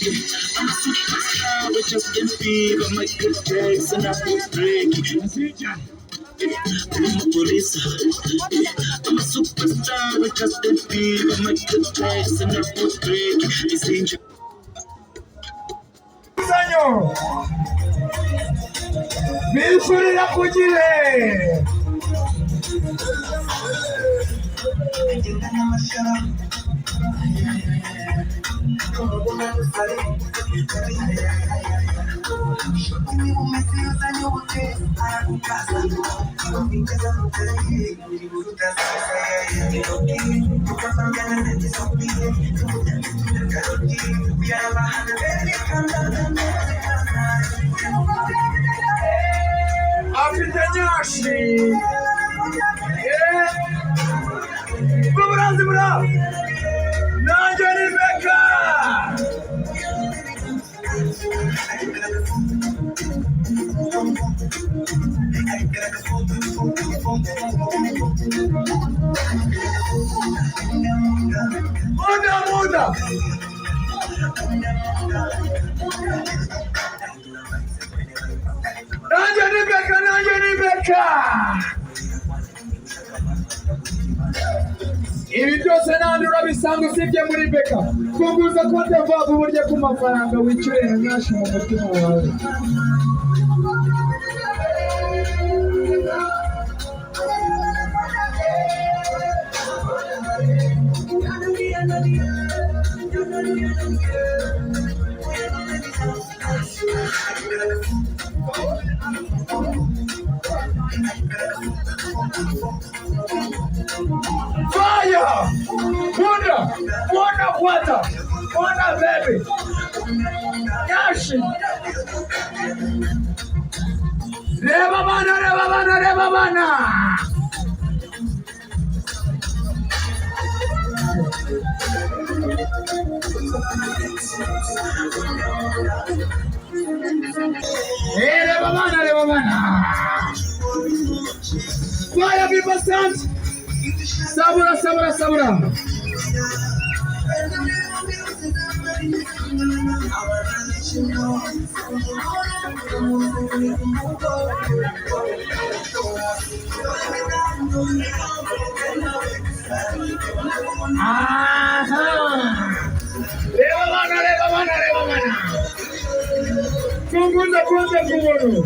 I'm a superstar with Justin Bieber, Michael Jackson, I will break it. I'm a police. I'm a superstar with Justin Bieber, Michael Jackson, I will break it. It's angel. Bisuri kujile. Afitanyashi. Bubra. Najari Becca. Muda. Najari Becca. Ibi byose nandura bisanzwe usibye muri Becca. Kuguza konte vavu burya ku mafaranga wicure na nyashi mu mutima wawe. Fire! Wonder, baby! Yashi! Reba bana! Reba bana! Fire, people stand! Sabura! Leva bana. Punguza kumbono.